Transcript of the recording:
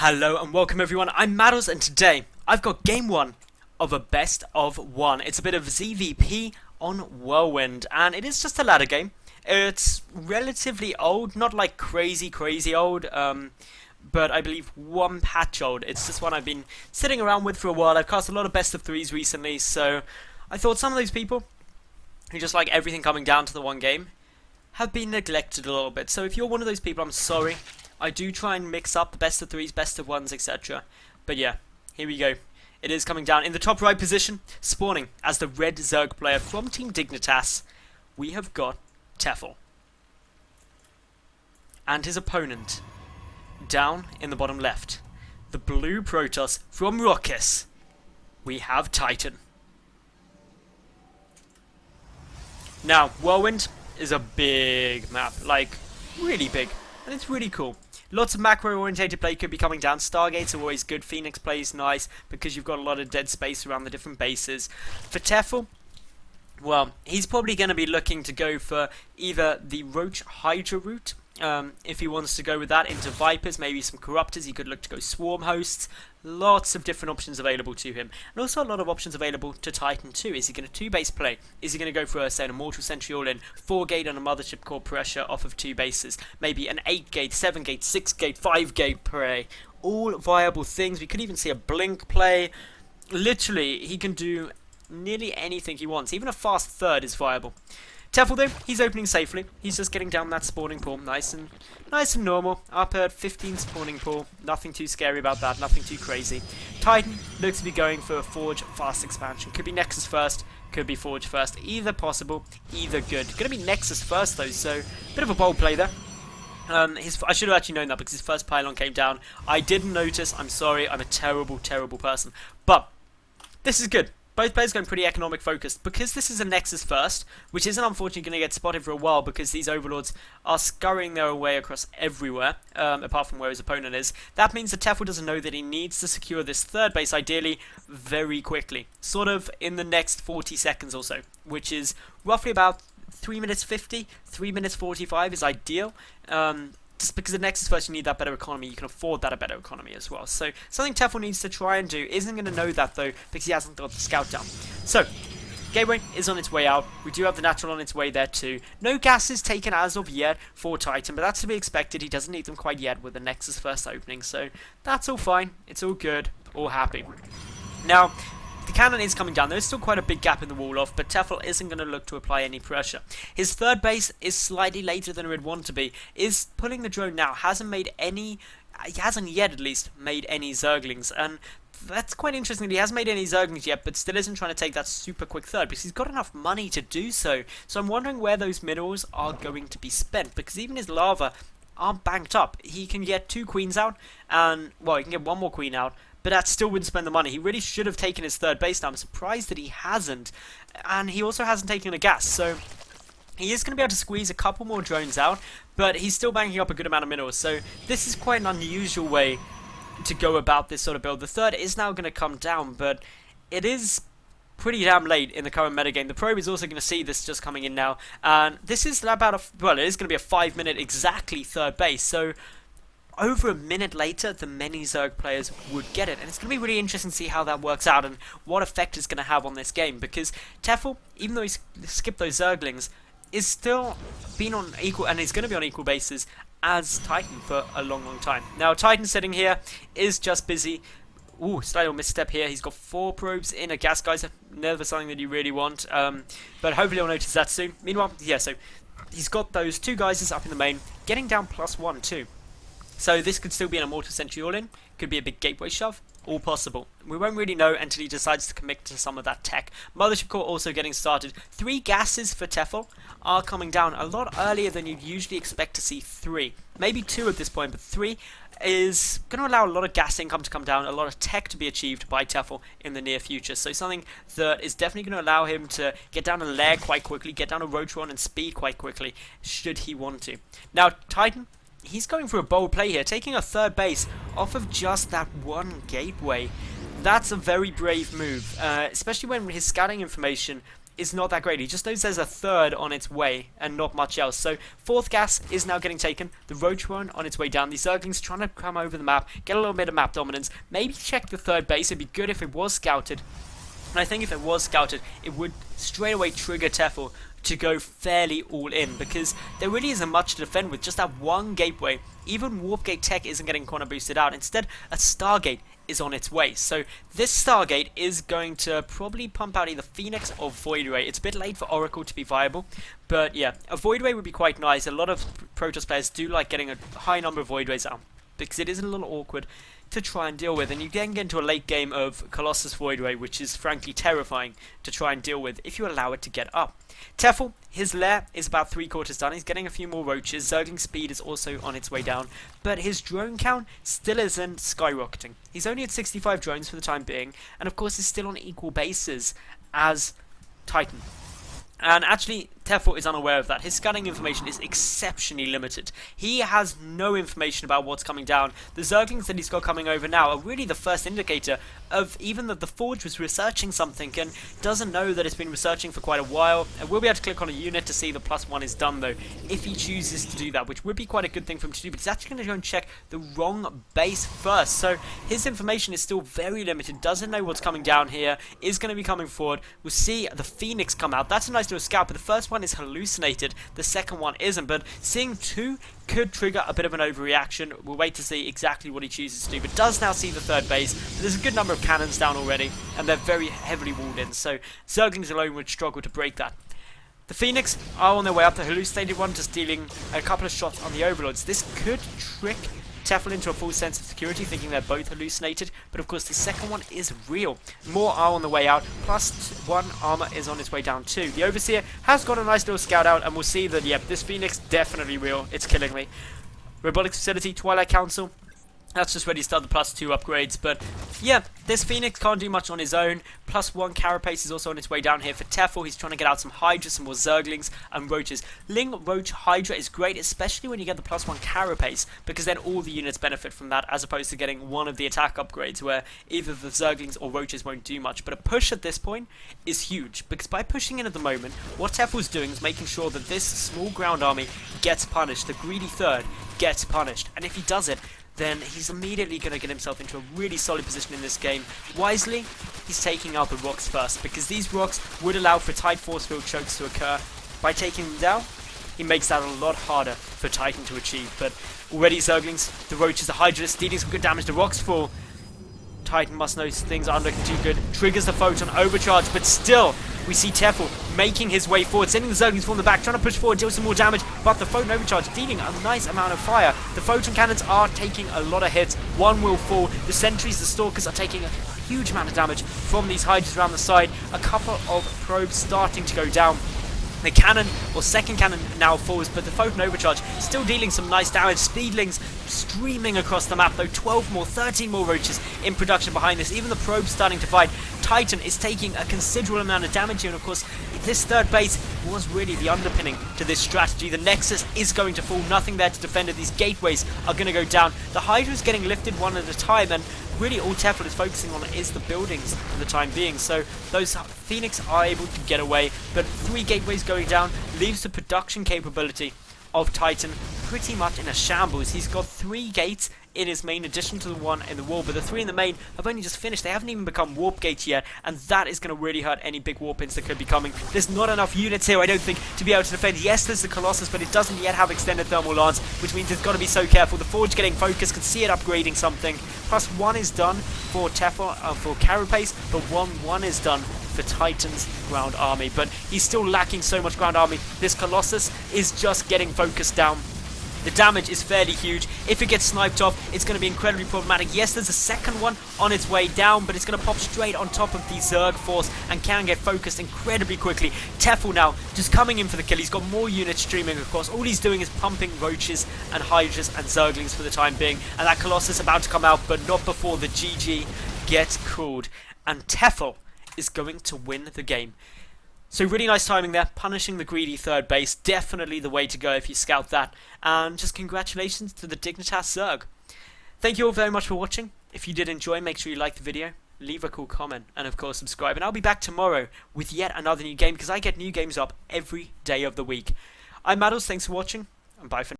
Hello and welcome everyone, I'm Madals and today I've got game 1 of a best of 1. It's a bit of ZVP on Whirlwind and it is just a ladder game. It's relatively old, not like crazy old, but I believe one patch old. It's just one I've been sitting around with for a while. I've cast a lot of best of 3s recently, so I thought some of those people who just like everything coming down to the one game have been neglected a little bit. So if you're one of those people, I'm sorry. I do try and mix up the best of 3s, best of 1s, etc. But yeah, here we go. It is coming down in the top right position, spawning as the red Zerg player from Team Dignitas. We have got Tefel. And his opponent, down in the bottom left, the blue Protoss from Rokis. We have Titan. Now, Whirlwind is a big map, like really big, and it's really cool. Lots of macro-orientated play could be coming down. Stargates are always good. Phoenix play is nice because you've got a lot of dead space around the different bases. For Tefel, well, he's probably going to be looking to go for either the Roach Hydra route, if he wants to go with that, into Vipers, maybe some Corruptors. He could look to go Swarm Hosts. Lots of different options available to him. And also a lot of options available to Titan too. Is he going to 2-base play? Is he going to go for, say, an Immortal Sentry all-in, 4-gate on a Mothership Core pressure off of 2 bases? Maybe an 8-gate, 7-gate, 6-gate, 5-gate play. All viable things. We could even see a Blink play. Literally, he can do nearly anything he wants. Even a fast third is viable. Tefel though, he's opening safely. He's just getting down that spawning pool, nice and normal. Up at 15 spawning pool, nothing too scary about that, nothing too crazy. Titan looks to be going for a Forge fast expansion. Could be Nexus first, could be Forge first. Either possible, either good. Gonna be Nexus first though, so bit of a bold play there. I should have actually known that because his first pylon came down. I didn't notice. I'm sorry. I'm a terrible person. But this is good. Both players going pretty economic focused. Because this is a Nexus first, which isn't unfortunately going to get spotted for a while because these Overlords are scurrying their way across everywhere, apart from where his opponent is. That means that Tefel doesn't know that he needs to secure this third base, ideally, very quickly. Sort of in the next 40 seconds or so, which is roughly about 3 minutes 50, 3 minutes 45 is ideal. Just because the Nexus first, you need that better economy. You can afford that a better economy as well. So something Tefel needs to try and do. Isn't going to know that though because he hasn't got the scout down. So Gateway is on its way out. We do have the natural on its way there too. No gases taken as of yet for Titan, but that's to be expected. He doesn't need them quite yet with the Nexus first opening. So that's all fine. It's all good. All happy. Now, the cannon is coming down. There's still quite a big gap in the wall off, but Tefel isn't going to look to apply any pressure. His third base is slightly later than it would want to be. Is pulling the drone now. Hasn't yet at least made any Zerglings, and that's quite interesting that he hasn't made any Zerglings yet, but still isn't trying to take that super quick third because he's got enough money to do so. So I'm wondering where those minerals are going to be spent, because even his lava aren't banked up. He can get 2 queens out, and well, he can get 1 more queen out. But that still wouldn't spend the money. He really should have taken his third base now. I'm surprised that he hasn't. And he also hasn't taken a gas. So he is going to be able to squeeze a couple more drones out. But he's still banking up a good amount of minerals. So this is quite an unusual way to go about this sort of build. The third is now going to come down. But it is pretty damn late in the current metagame. The probe is also going to see this just coming in now. And this is about it is going to be a 5-minute exactly third base. So over a minute later, the many Zerg players would get it. And it's going to be really interesting to see how that works out and what effect it's going to have on this game. Because Tefel, even though he's skipped those Zerglings, is still been on equal, and is going to be on equal bases as Titan for a long time. Now, Titan sitting here is just busy. Ooh, slight misstep here. He's got 4 probes in a gas geyser. Never something that you really want. But hopefully you'll notice that soon. Meanwhile, yeah, so he's got those 2 geysers up in the main, getting down +1 too. So this could still be an Immortal Sentry all-in, could be a big gateway shove, all possible. We won't really know until he decides to commit to some of that tech. Mothership Core also getting started. 3 gases for Tefel are coming down a lot earlier than you'd usually expect to see 3. Maybe 2 at this point, but 3 is going to allow a lot of gas income to come down, a lot of tech to be achieved by Tefel in the near future. So something that is definitely going to allow him to get down a lair quite quickly, get down a Rotron and speed quite quickly, should he want to. Now, Titan, he's going for a bold play here, taking a third base off of just that 1 gateway. That's a very brave move, especially when his scouting information is not that great. He just knows there's a third on its way and not much else. So fourth gas is now getting taken. The Roach one on its way down. The Zerglings trying to come over the map, get a little bit of map dominance. Maybe check the third base. It'd be good if it was scouted. And I think if it was scouted, it would straight away trigger Tefel to go fairly all in, because there really isn't much to defend with just that one gateway. Even Warp Gate tech isn't getting corner boosted out. Instead, a Stargate is on its way. So this Stargate is going to probably pump out either Phoenix or Void Ray. It's a bit late for Oracle to be viable, but yeah, a Void Ray would be quite nice. A lot of Protoss players do like getting a high number of Void Rays out, because it is a little awkward to try and deal with, and you then get into a late game of Colossus Void Ray, which is frankly terrifying to try and deal with if you allow it to get up. Tefel, his lair is about 3/4 done. He's getting a few more roaches. Zergling speed is also on its way down, but his drone count still isn't skyrocketing. He's only at 65 drones for the time being, and of course is still on equal bases as Titan. And actually, Tefel is unaware of that. His scanning information is exceptionally limited. He has no information about what's coming down. The Zerglings that he's got coming over now are really the first indicator of even that the Forge was researching something and doesn't know that it's been researching for quite a while. And we'll be able to click on a unit to see the +1 is done though, if he chooses to do that, which would be quite a good thing for him to do, but he's actually going to go and check the wrong base first. So his information is still very limited, doesn't know what's coming down here, is going to be coming forward. We'll see the Phoenix come out. That's a nice little scout, but the first one is hallucinated, the second one isn't, but seeing two could trigger a bit of an overreaction. We'll wait to see exactly what he chooses to do, but does now see the third base. There's a good number of cannons down already, and they're very heavily walled in, so Zerglings alone would struggle to break that. The Phoenix are on their way up. The hallucinated one just dealing a couple of shots on the Overlords. This could trick Tefel into a full sense of security, thinking they're both hallucinated, but of course the second one is real. More are on the way out, +1 armor is on its way down too. The Overseer has got a nice little scout out, and we'll see that, yep, this Phoenix definitely real. It's killing me. Robotics Facility, Twilight Council, that's just ready to start the +2 upgrades, but yeah, this Phoenix can't do much on his own. +1 Carapace is also on its way down here for Tefel. He's trying to get out some Hydra, some more Zerglings and Roaches. Ling Roach Hydra is great, especially when you get the +1 Carapace, because then all the units benefit from that, as opposed to getting one of the attack upgrades where either the Zerglings or Roaches won't do much. But a push at this point is huge, because by pushing in at the moment, what Tefel's doing is making sure that this small ground army gets punished. The greedy third gets punished, and if he does it, then he's immediately going to get himself into a really solid position in this game. Wisely, he's taking out the rocks first, because these rocks would allow for tight force field chokes to occur. By taking them down, he makes that a lot harder for Titan to achieve. But already Zerglings, the Roaches, the Hydras, dealing some good damage. The rocks fall. Titan must know things aren't looking too good. Triggers the Photon overcharge, but still, we see Tefel making his way forward, sending the Zerglings from the back, trying to push forward, deal some more damage, but the Photon overcharge dealing a nice amount of fire. The Photon cannons are taking a lot of hits. One will fall. The Sentries, the Stalkers are taking a huge amount of damage from these Hydras around the side. A couple of probes starting to go down. The cannon, or second cannon, now falls, but the Photon Overcharge still dealing some nice damage. Speedlings streaming across the map, though 12 more, 13 more Roaches in production behind this. Even the probes starting to fight. Titan is taking a considerable amount of damage here, and of course, this third base was really the underpinning to this strategy. The Nexus is going to fall, nothing there to defend it. These gateways are going to go down. The Hydra is getting lifted one at a time, and really all Tefel is focusing on is the buildings for the time being. So those Phoenix are able to get away, but 3 gateways going down leaves the production capability of Titan pretty much in a shambles. He's got 3 gates in his main addition to the one in the wall, but the 3 in the main have only just finished. They haven't even become warp gates yet, and that is going to really hurt any big warp ins that could be coming. There's not enough units here, I don't think, to be able to defend. Yes, there's the Colossus, but it doesn't yet have extended thermal lance, which means it's got to be so careful. The Forge getting focused, can see it upgrading something. +1 is done for Tefel, for Carapace, but 1 is done for Titan's ground army, but he's still lacking so much ground army. This Colossus is just getting focused down. The damage is fairly huge. If it gets sniped off, it's going to be incredibly problematic. Yes, there's a second one on its way down, but it's going to pop straight on top of the Zerg force and can get focused incredibly quickly. Tefel now just coming in for the kill. He's got more units streaming across. All he's doing is pumping Roaches and Hydras and Zerglings for the time being. And that Colossus about to come out, but not before the GG gets called. And Tefel is going to win the game. So really nice timing there, punishing the greedy third base, definitely the way to go if you scout that, and just congratulations to the Dignitas Zerg. Thank you all very much for watching. If you did enjoy, make sure you like the video, leave a cool comment, and of course subscribe. And I'll be back tomorrow with yet another new game, because I get new games up every day of the week. I'm Madals, thanks for watching, and bye for now.